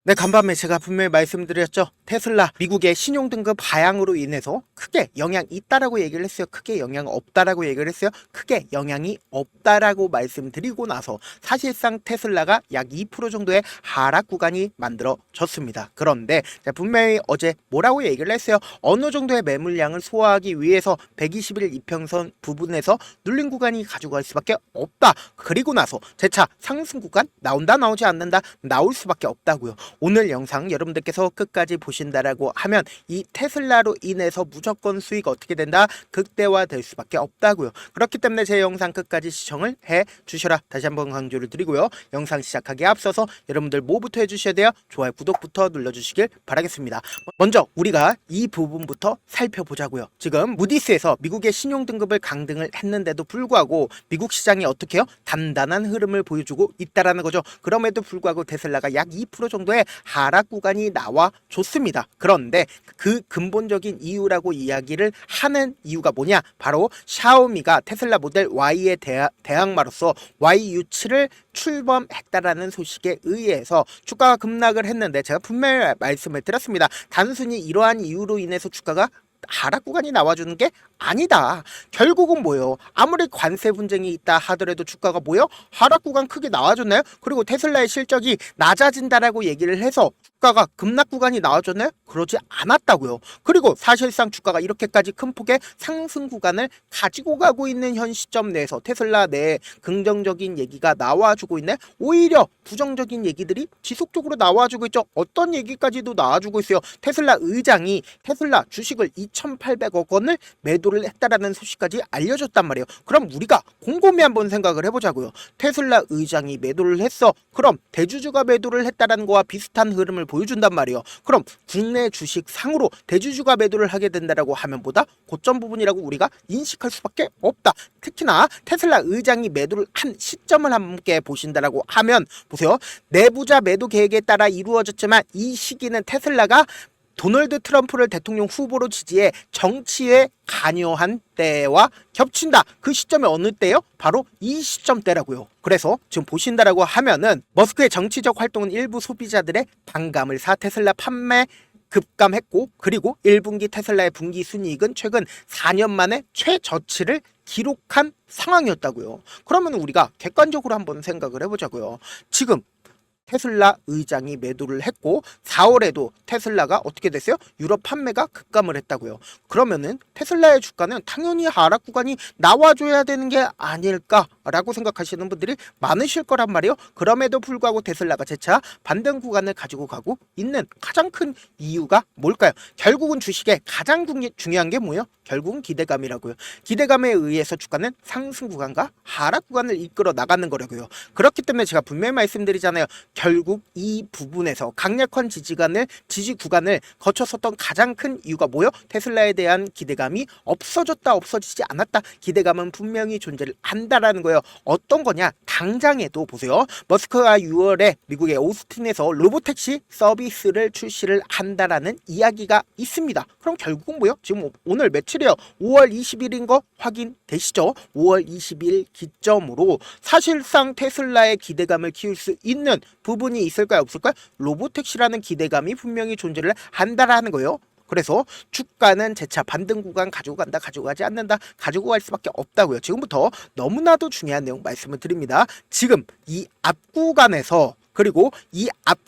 네, 간밤에 제가 분명히 말씀드렸죠. 테슬라 미국의 신용등급 하향으로 인해서 크게 영향 있다라고 얘기를 했어요. 크게 영향 없다라고 얘기를 했어요. 크게 영향이 없다라고 말씀드리고 나서 사실상 테슬라가 약 2% 정도의 하락 구간이 만들어졌습니다. 그런데 제가 분명히 어제 뭐라고 얘기를 했어요. 어느 정도의 매물량을 소화하기 위해서 120일 이평선 부분에서 눌린 구간이 가지고 갈 수밖에 없다. 그리고 나서 재차 상승 구간 나온다 나오지 않는다 나올 수밖에 없다고요. 오늘 영상 여러분들께서 끝까지 보신다라고 하면 이 테슬라로 인해서 무조건 수익 어떻게 된다? 극대화될 수밖에 없다고요. 그렇기 때문에 제 영상 끝까지 시청을 해 주셔라. 다시 한번 강조를 드리고요. 영상 시작하기에 앞서서 여러분들 뭐부터 해주셔야 돼요? 좋아요, 구독부터 눌러주시길 바라겠습니다. 먼저 우리가 이 부분부터 살펴보자고요. 지금 무디스에서 미국의 신용등급을 강등을 했는데도 불구하고 미국 시장이 어떻게 해요? 단단한 흐름을 보여주고 있다라는 거죠. 그럼에도 불구하고 테슬라가 약 2% 정도의 하락 구간이 나와 줬습니다. 그런데 그 근본적인 이유라고 이야기를 하는 이유가 뭐냐? 바로 샤오미가 테슬라 모델 Y의 대항마로서 YU7을 출범했다라는 소식에 의해서 주가가 급락을 했는데 제가 분명히 말씀을 드렸습니다. 단순히 이러한 이유로 인해서 주가가 하락 구간이 나와주는 게 아니다. 결국은 뭐예요? 아무리 관세 분쟁이 있다 하더라도 주가가 뭐예요? 하락 구간 크게 나와줬나요? 그리고 테슬라의 실적이 낮아진다라고 얘기를 해서 주가가 급락 구간이 나와줬나요? 그러지 않았다고요. 그리고 사실상 주가가 이렇게까지 큰 폭의 상승 구간을 가지고 가고 있는 현 시점 내에서 테슬라 내에 긍정적인 얘기가 나와주고 있네. 오히려 부정적인 얘기들이 지속적으로 나와주고 있죠. 어떤 얘기까지도 나와주고 있어요. 테슬라 의장이 테슬라 주식을 2,800억 원을 매도를 했다라는 소식까지 알려졌단 말이에요. 그럼 우리가 곰곰이 한번 생각을 해보자고요. 테슬라 의장이 매도를 했어. 그럼 대주주가 매도를 했다라는 거와 비슷한 흐름을 보여준단 말이에요. 그럼 국내 주식 상으로 대주주가 매도를 하게 된다라고 하면 보다 고점 부분이라고 우리가 인식할 수밖에 없다. 특히나 테슬라 의장이 매도를 한 시점을 함께 보신다라고 하면 보세요. 내부자 매도 계획에 따라 이루어졌지만 이 시기는 테슬라가 도널드 트럼프를 대통령 후보로 지지해 정치에 관여한 때와 겹친다. 그 시점이 어느 때요? 바로 이 시점대라고요. 그래서 지금 보신다라고 하면은 머스크의 정치적 활동은 일부 소비자들의 반감을 사 테슬라 판매 급감했고 그리고 1분기 테슬라의 분기 순이익은 최근 4년 만에 최저치를 기록한 상황이었다고요. 그러면 우리가 객관적으로 한번 생각을 해보자고요. 지금 테슬라 의장이 매도를 했고 4월에도 테슬라가 어떻게 됐어요? 유럽 판매가 급감을 했다고요. 그러면은 테슬라의 주가는 당연히 하락 구간이 나와줘야 되는 게 아닐까라고 생각하시는 분들이 많으실 거란 말이에요. 그럼에도 불구하고 테슬라가 재차 반등 구간을 가지고 가고 있는 가장 큰 이유가 뭘까요? 결국은 주식의 가장 중요한 게 뭐예요? 결국은 기대감이라고요. 기대감에 의해서 주가는 상승 구간과 하락 구간을 이끌어 나가는 거라고요. 그렇기 때문에 제가 분명히 말씀드리잖아요. 결국 이 부분에서 강력한 지지 구간을 거쳤었던 가장 큰 이유가 뭐예요? 테슬라에 대한 기대감이 없어졌다 없어지지 않았다. 기대감은 분명히 존재를 한다라는 거예요. 어떤 거냐? 당장에도 보세요. 머스크가 6월에 미국의 오스틴에서 로보택시 서비스를 출시를 한다라는 이야기가 있습니다. 그럼 결국은 뭐예요? 지금 오늘 며칠이에요? 5월 20일인 거 확인되시죠? 5월 20일 기점으로 사실상 테슬라의 기대감을 키울 수 있는 부분이 있을까요? 없을까요? 로보택시라는 기대감이 분명히 존재를 한다라는 거예요. 그래서 주가는 재차 반등 구간 가지고 간다, 가지고 가지 않는다, 가지고 갈 수밖에 없다고요. 지금부터 너무나도 중요한 내용 말씀을 드립니다. 지금 이 앞 구간에서 그리고 이 앞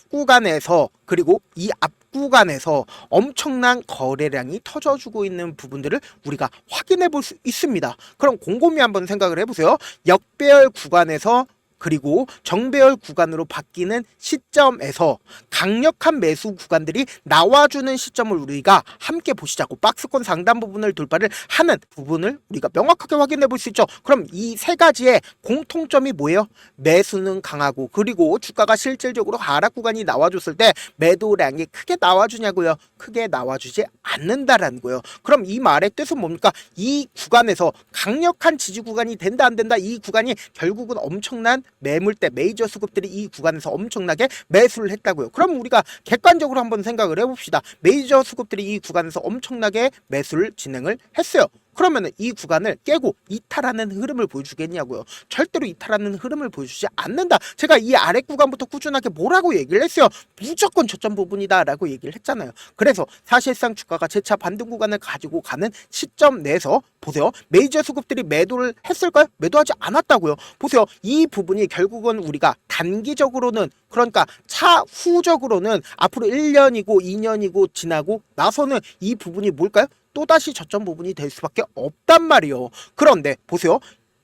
구간에서 엄청난 거래량이 터져주고 있는 부분들을 우리가 확인해 볼 수 있습니다. 그럼 곰곰이 한번 생각을 해보세요. 역배열 구간에서 그리고 정배열 구간으로 바뀌는 시점에서 강력한 매수 구간들이 나와주는 시점을 우리가 함께 보시자고 박스권 상단 부분을 돌파를 하는 부분을 우리가 명확하게 확인해 볼 수 있죠. 그럼 이 세 가지의 공통점이 뭐예요? 매수는 강하고 그리고 주가가 실질적으로 하락 구간이 나와줬을 때 매도량이 크게 나와주냐고요? 크게 나와주지 않는다라는 거예요. 그럼 이 말의 뜻은 뭡니까? 이 구간에서 강력한 지지 구간이 된다 안 된다 이 구간이 결국은 엄청난 매물대 메이저 수급들이 이 구간에서 엄청나게 매수를 했다고요. 그럼 우리가 객관적으로 한번 생각을 해봅시다. 메이저 수급들이 이 구간에서 엄청나게 매수를 진행을 했어요. 그러면은 이 구간을 깨고 이탈하는 흐름을 보여주겠냐고요. 절대로 이탈하는 흐름을 보여주지 않는다. 제가 이 아래 구간부터 꾸준하게 뭐라고 얘기를 했어요. 무조건 저점 부분이다 라고 얘기를 했잖아요. 그래서 사실상 주가가 재차 반등 구간을 가지고 가는 시점 내에서 보세요. 메이저 수급들이 매도를 했을까요? 매도하지 않았다고요. 보세요. 이 부분이 결국은 우리가 단기적으로는, 그러니까 차후적으로는 앞으로 1년이고 2년이고 지나고 나서는 이 부분이 뭘까요? 또다시 저점 부분이 될 수밖에 없단 말이에요. 그런데 보세요.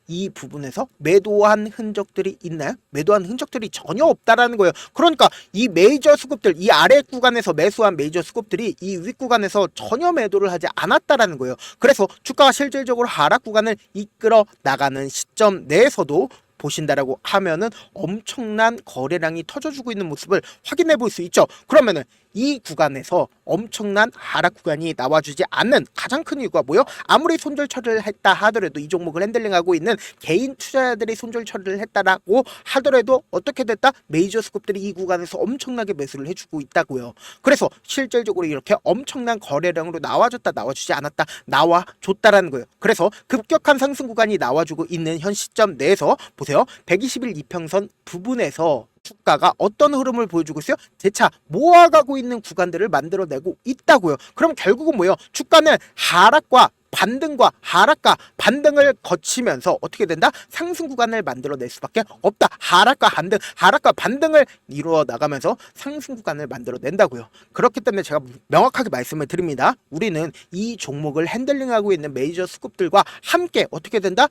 이 부분에서 매도한 흔적들이 있나요? 매도한 흔적들이 전혀 없다라는 거예요. 그러니까 이 메이저 수급들, 이 아래 구간에서 매수한 메이저 수급들이 이 윗 구간에서 전혀 매도를 하지 않았다라는 거예요. 그래서 주가가 실질적으로 하락 구간을 이끌어 나가는 시점 내에서도 보신다라고 하면은 엄청난 거래량이 터져주고 있는 모습을 확인해 볼 수 있죠. 그러면은 이 구간에서 엄청난 하락 구간이 나와주지 않는 가장 큰 이유가 뭐요? 아무리 손절 처리를 했다 하더라도, 이 종목을 핸들링하고 있는 개인 투자자들이 손절 처리를 했다라고 하더라도 어떻게 됐다? 메이저 수급들이 이 구간에서 엄청나게 매수를 해주고 있다고요. 그래서 실질적으로 이렇게 엄청난 거래량으로 나와줬다, 나와주지 않았다, 나와줬다라는 거예요. 그래서 급격한 상승 구간이 나와주고 있는 현 시점 내에서 보세요. 120일 이평선 부분에서 주가가 어떤 흐름을 보여주고 있어요? 재차 모아가고 있는 구간들을 만들어내고 있다고요. 그럼 결국은 뭐예요? 주가는 하락과 반등과 하락과 반등을 거치면서 어떻게 된다? 상승 구간을 만들어낼 수밖에 없다. 하락과 반등을 이루어 나가면서 상승 구간을 만들어낸다고요. 그렇기 때문에 제가 명확하게 말씀을 드립니다. 우리는 이 종목을 핸들링하고 있는 메이저 수급들과 함께 어떻게 된다?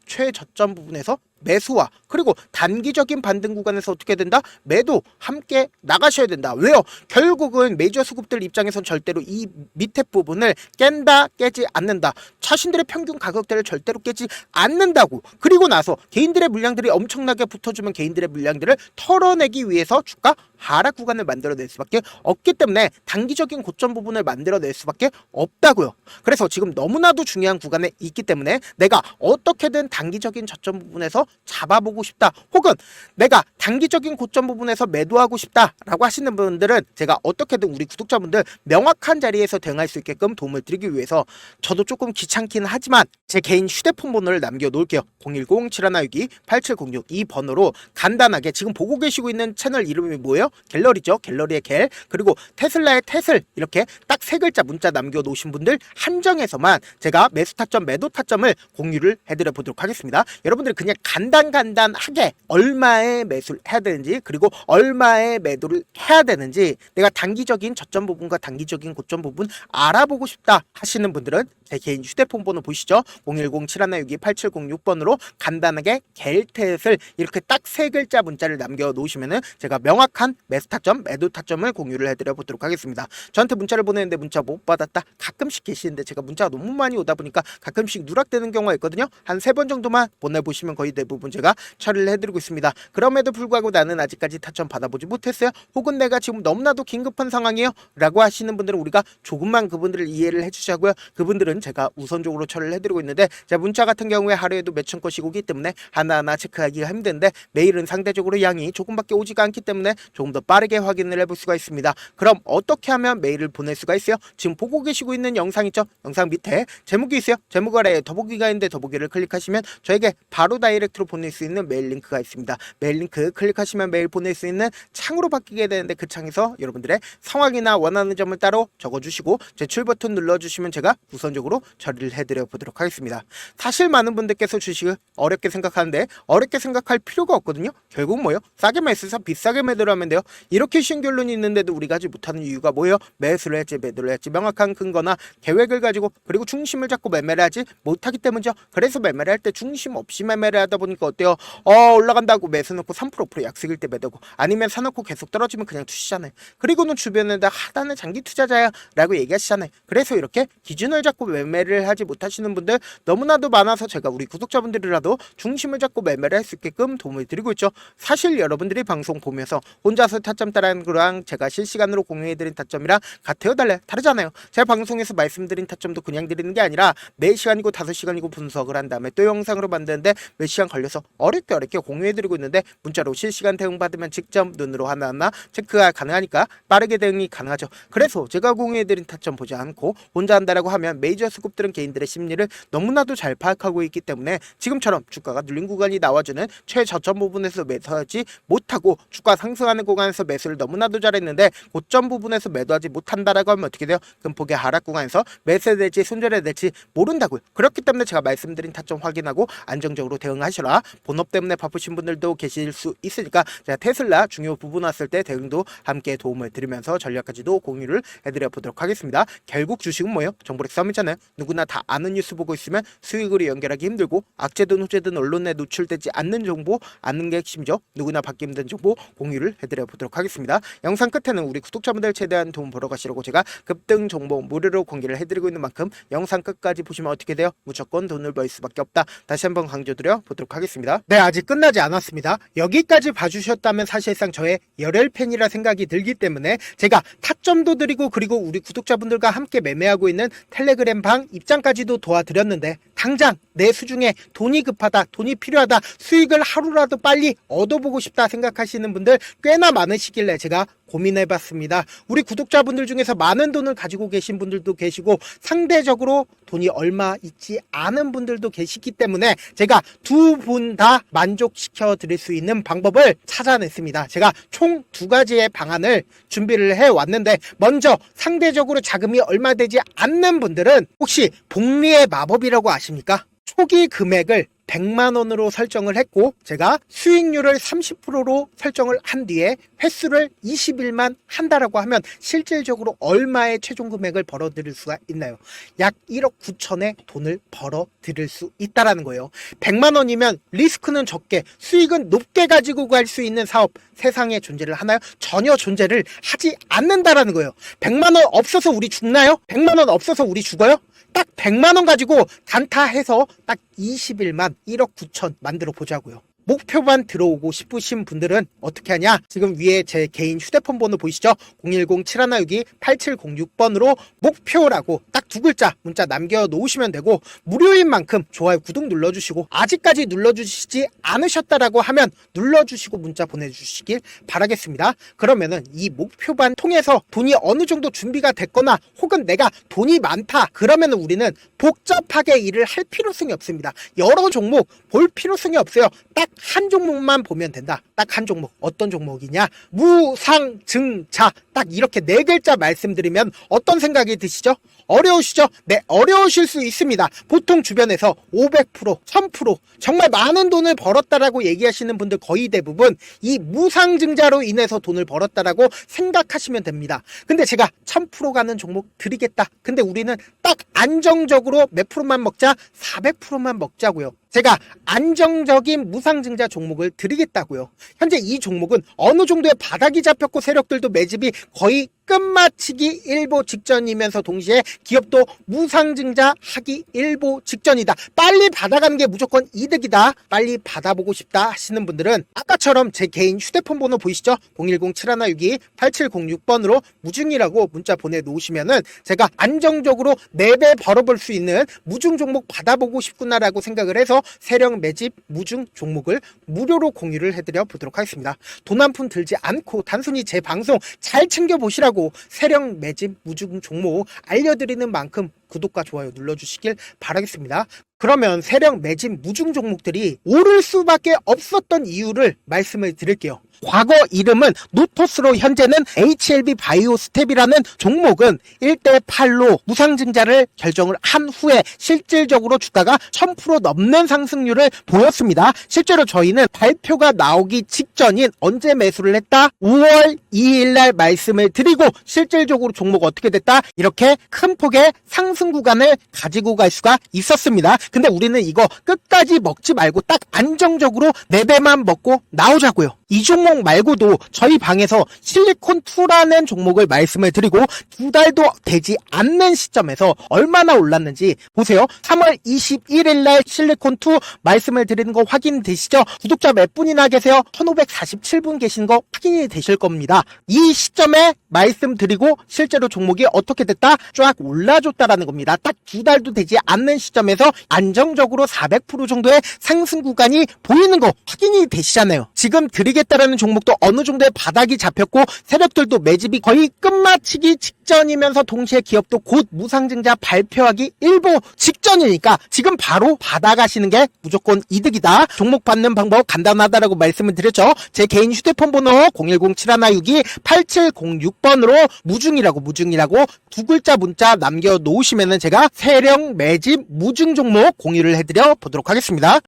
최저점 부분에서 매수와 그리고 단기적인 반등 구간에서 어떻게 된다? 매도 함께 나가셔야 된다. 왜요? 결국은 메이저 수급들 입장에선 절대로 이 밑에 부분을 깬다, 깨지 않는다. 자신들의 평균 가격대를 절대로 깨지 않는다고. 그리고 나서 개인들의 물량들이 엄청나게 붙어주면 개인들의 물량들을 털어내기 위해서 주가 하락 구간을 만들어낼 수밖에 없기 때문에 단기적인 고점 부분을 만들어낼 수밖에 없다고요. 그래서 지금 너무나도 중요한 구간에 있기 때문에 내가 어떻게든 단기적인 저점 부분에서 잡아보고 싶다, 혹은 내가 단기적인 고점 부분에서 매도하고 싶다라고 하시는 분들은 제가 어떻게든 우리 구독자분들 명확한 자리에서 대응할 수 있게끔 도움을 드리기 위해서 저도 조금 귀찮긴 하지만 제 개인 휴대폰 번호를 남겨놓을게요. 010-7162-8706 이 번호로 간단하게 지금 보고 계시고 있는 채널 이름이 뭐예요? 갤러리죠. 갤러리의 갤, 그리고 테슬라의 테슬, 이렇게 딱 세 글자 문자 남겨놓으신 분들 한정해서만 제가 매수 타점, 매도 타점을 공유를 해드려 보도록 하겠습니다. 여러분들 그냥 간단하게 얼마에 매수를 해야 되는지, 그리고 얼마에 매도를 해야 되는지, 내가 단기적인 저점 부분과 단기적인 고점 부분 알아보고 싶다 하시는 분들은 제 개인 휴대폰 번호 보시죠. 010-7162-8706번으로 간단하게 갤텟을 이렇게 딱 세 글자 문자를 남겨놓으시면은 제가 명확한 매수 타점, 매도 타점을 공유를 해드려 보도록 하겠습니다. 저한테 문자를 보내는데 문자 못 받았다 가끔씩 계시는데 제가 문자가 너무 많이 오다 보니까 가끔씩 누락되는 경우가 있거든요. 한 3번 정도만 보내보시면 거의 대부분 제가 처리를 해드리고 있습니다. 그럼에도 불구하고 나는 아직까지 타점 받아보지 못했어요, 혹은 내가 지금 너무나도 긴급한 상황이에요 라고 하시는 분들은 우리가 조금만 그분들을 이해를 해주시고요. 그분들은 제가 우선적으로 처리를 해드리고 있는데, 제 문자 같은 경우에 하루에도 몇천 건씩 오기 때문에 하나하나 체크하기가 힘든데, 메일은 상대적으로 양이 조금밖에 오지가 않기 때문에 조금 더 빠르게 확인을 해볼 수가 있습니다. 그럼 어떻게 하면 메일을 보낼 수가 있어요? 지금 보고 계시고 있는 영상 있죠? 영상 밑에 제목이 있어요. 제목 아래에 더보기가 있는데 더보기를 클릭하시면 저에게 바로 다이렉트로 보낼 수 있는 메일 링크가 있습니다. 메일 링크 클릭하시면 메일 보낼 수 있는 창으로 바뀌게 되는데, 그 창에서 여러분들의 상황이나 원하는 점을 따로 적어주시고 제출 버튼 눌러주시면 제가 우선적으로 처리를 해드려 보도록 하겠습니다. 사실 많은 분들께서 주식을 어렵게 생각하는데 어렵게 생각할 필요가 없거든요. 결국 뭐예요? 싸게 매수해서 비싸게 매도를 하면 돼요. 이렇게 쉬운 결론이 있는데도 우리가 하지 못하는 이유가 뭐예요? 매수를 했지 매도를 했지 명확한 근거나 계획을 가지고, 그리고 중심을 잡고 매매를 하지 못하기 때문이죠. 그래서 매매를 할 때 중심 없이 매매를 하다 보니까 어때요? 올라간다고 매수 넣고 3% 약속일 때 매도고, 아니면 사놓고 계속 떨어지면 그냥 투시잖아요. 그리고는 주변에다 하단은 장기 투자자야 라고 얘기하시잖아요. 그래서 이렇게 기준을 잡고 매매를 하지 못하시는 분들 너무나도 많아서 제가 우리 구독자분들이라도 중심을 잡고 매매를 할 수 있게끔 도움을 드리고 있죠. 사실 여러분들이 방송 보면서 혼자서 타점 따라하는 거랑 제가 실시간으로 공유해드린 타점이랑 같아요, 달라요? 다르잖아요. 제가 방송에서 말씀드린 타점도 그냥 드리는 게 아니라 4시간이고 5시간이고 분석을 한 다음에 또 영상으로 만드는데 몇 시간 걸려서 어렵게 공유해드리고 있는데 문자로 실시간 대응 받으면 직접 눈으로 하나하나 체크가 가능하니까 빠르게 대응이 가능하죠. 그래서 제가 공유해드린 타점 보지 않고 혼자 한다라고 하면 메이저 스kup들은 개인들의 심리를 너무나도 잘 파악하고 있기 때문에 지금처럼 주가가 눌린 구간이 나와주는 최저점 부분에서 매수하지 못하고 주가 상승하는 구간에서 매수를 너무나도 잘했는데 고점 부분에서 매도하지 못한다라고 하면 어떻게 돼요? 금폭의 하락 구간에서 매수해야 될지 손절해야 될지 모른다고요. 그렇기 때문에 제가 말씀드린 타점 확인하고 안정적으로 대응하셔라. 본업 때문에 바쁘신 분들도 계실 수 있으니까 제가 테슬라 중요 부분 왔을 때 대응도 함께 도움을 드리면서 전략까지도 공유를 해드려 보도록 하겠습니다. 결국 주식은 뭐예요? 정보력 싸움이잖아요. 누구나 다 아는 뉴스 보고 있으면 수익으로 연결하기 힘들고 악재든 호재든 언론에 노출되지 않는 정보 아는 게 핵심이죠. 누구나 받기 힘든 정보 공유를 해드려 보도록 하겠습니다. 영상 끝에는 우리 구독자분들 최대한 도움 벌어 가시려고 제가 급등 정보 무료로 공개를 해드리고 있는 만큼 영상 끝까지 보시면 어떻게 돼요? 무조건 돈을 벌 수밖에 없다. 다시 한번 강조드려 보도록 하겠습니다. 네, 아직 끝나지 않았습니다. 여기까지 봐주셨다면 사실상 저의 열혈 팬이라 생각이 들기 때문에 제가 타점도 드리고 그리고 우리 구독자분들과 함께 매매하고 있는 텔레그램 방 입장까지도 도와드렸는데 당장 내 수중에 돈이 급하다, 돈이 필요하다, 수익을 하루라도 빨리 얻어보고 싶다 생각하시는 분들 꽤나 많으시길래 제가 고민해봤습니다. 우리 구독자분들 중에서 많은 돈을 가지고 계신 분들도 계시고 상대적으로 돈이 얼마 있지 않은 분들도 계시기 때문에 제가 두 분 다 만족시켜 드릴 수 있는 방법을 찾아냈습니다. 제가 총 두 가지의 방안을 준비를 해왔는데 먼저 상대적으로 자금이 얼마 되지 않는 분들은 혹시 복리의 마법이라고 아십니까? 초기 금액을 100만원으로 설정을 했고 제가 수익률을 30%로 설정을 한 뒤에 횟수를 20일만 한다라고 하면 실질적으로 얼마의 최종 금액을 벌어 드릴 수가 있나요? 약 1억 9천의 돈을 벌어 드릴 수 있다라는 거예요. 100만원이면 리스크는 적게 수익은 높게 가지고 갈 수 있는 사업 세상에 존재를 하나요? 전혀 존재를 하지 않는다라는 거예요. 100만원 없어서 우리 죽나요? 100만원 없어서 우리 죽어요? 딱 100만원 가지고 단타해서 딱 20일만 1억 9천 만들어 보자고요. 목표만 들어오고 싶으신 분들은 어떻게 하냐? 지금 위에 제 개인 휴대폰 번호 보이시죠? 010-7162-8706번으로 목표라고 딱 두 글자 문자 남겨놓으시면 되고 무료인 만큼 좋아요 구독 눌러주시고 아직까지 눌러주시지 않으셨다라고 하면 눌러주시고 문자 보내주시길 바라겠습니다. 그러면은 이 목표반 통해서 돈이 어느 정도 준비가 됐거나 혹은 내가 돈이 많다 그러면은 우리는 복잡하게 일을 할 필요성이 없습니다. 여러 종목 볼 필요성이 없어요. 딱 한 종목만 보면 된다. 딱 한 종목. 어떤 종목이냐? 무상증자. 딱 이렇게 네 글자 말씀드리면 어떤 생각이 드시죠? 어려우시죠? 네, 어려우실 수 있습니다. 보통 주변에서 500%, 1000% 정말 많은 돈을 벌었다라고 얘기하시는 분들 거의 대부분 이 무상증자로 인해서 돈을 벌었다라고 생각하시면 됩니다. 근데 제가 1000% 가는 종목 드리겠다. 근데 우리는 딱 안정적으로 몇 프로만 먹자? 400%만 먹자고요. 제가 안정적인 무상증자 종목을 드리겠다고요. 현재 이 종목은 어느 정도의 바닥이 잡혔고 세력들도 매집이 거의 끝마치기 일보 직전이면서 동시에 기업도 무상증자 하기 일보 직전이다. 빨리 받아가는 게 무조건 이득이다. 빨리 받아보고 싶다 하시는 분들은 아까처럼 제 개인 휴대폰 번호 보이시죠? 010-7162-8706번으로 무중이라고 문자 보내놓으시면은 제가 안정적으로 4배 벌어볼 수 있는 무중 종목 받아보고 싶구나라고 생각을 해서 세력 매집 무중 종목을 무료로 공유를 해드려 보도록 하겠습니다. 돈 한 푼 들지 않고 단순히 제 방송 잘 챙겨보시라고 세력 매집 무중 종목 알려드리는 만큼 구독과 좋아요 눌러주시길 바라겠습니다. 그러면 세력 매집 무중 종목들이 오를 수밖에 없었던 이유를 말씀을 드릴게요. 과거 이름은 노토스로 현재는 HLB 바이오스텝이라는 종목은 1대8로 무상증자를 결정을 한 후에 실질적으로 주가가 1000% 넘는 상승률을 보였습니다. 실제로 저희는 발표가 나오기 직전인 언제 매수를 했다? 5월 2일 날 말씀을 드리고 실질적으로 종목 어떻게 됐다? 이렇게 큰 폭의 상승 구간을 가지고 갈 수가 있었습니다. 근데 우리는 이거 끝까지 먹지 말고 딱 안정적으로 4배만 먹고 나오자고요. 이 종목 말고도 저희 방에서 실리콘2라는 종목을 말씀을 드리고 2달도 되지 않는 시점에서 얼마나 올랐는지 보세요. 3월 21일 날 실리콘2 말씀을 드리는 거 확인되시죠? 구독자 몇 분이나 계세요? 1547분 계신 거 확인이 되실 겁니다. 이 시점에 말씀드리고 실제로 종목이 어떻게 됐다? 쫙 올라줬다라는 겁니다. 딱 2달도 되지 않는 시점에서 안정적으로 400% 정도의 상승 구간이 보이는 거 확인이 되시잖아요. 지금 드리겠다라는 종목도 어느 정도의 바닥이 잡혔고 세력들도 매집이 거의 끝마치기 직전이면서 동시에 기업도 곧 무상증자 발표하기 일보 직전이니까 지금 바로 받아가시는 게 무조건 이득이다. 종목 받는 방법 간단하다라고 말씀을 드렸죠. 제 개인 휴대폰 번호 010-7162-8706번으로 무중이라고 두 글자 문자 남겨놓으시면은 제가 세력 매집 무중 종목 공유를 해드려 보도록 하겠습니다.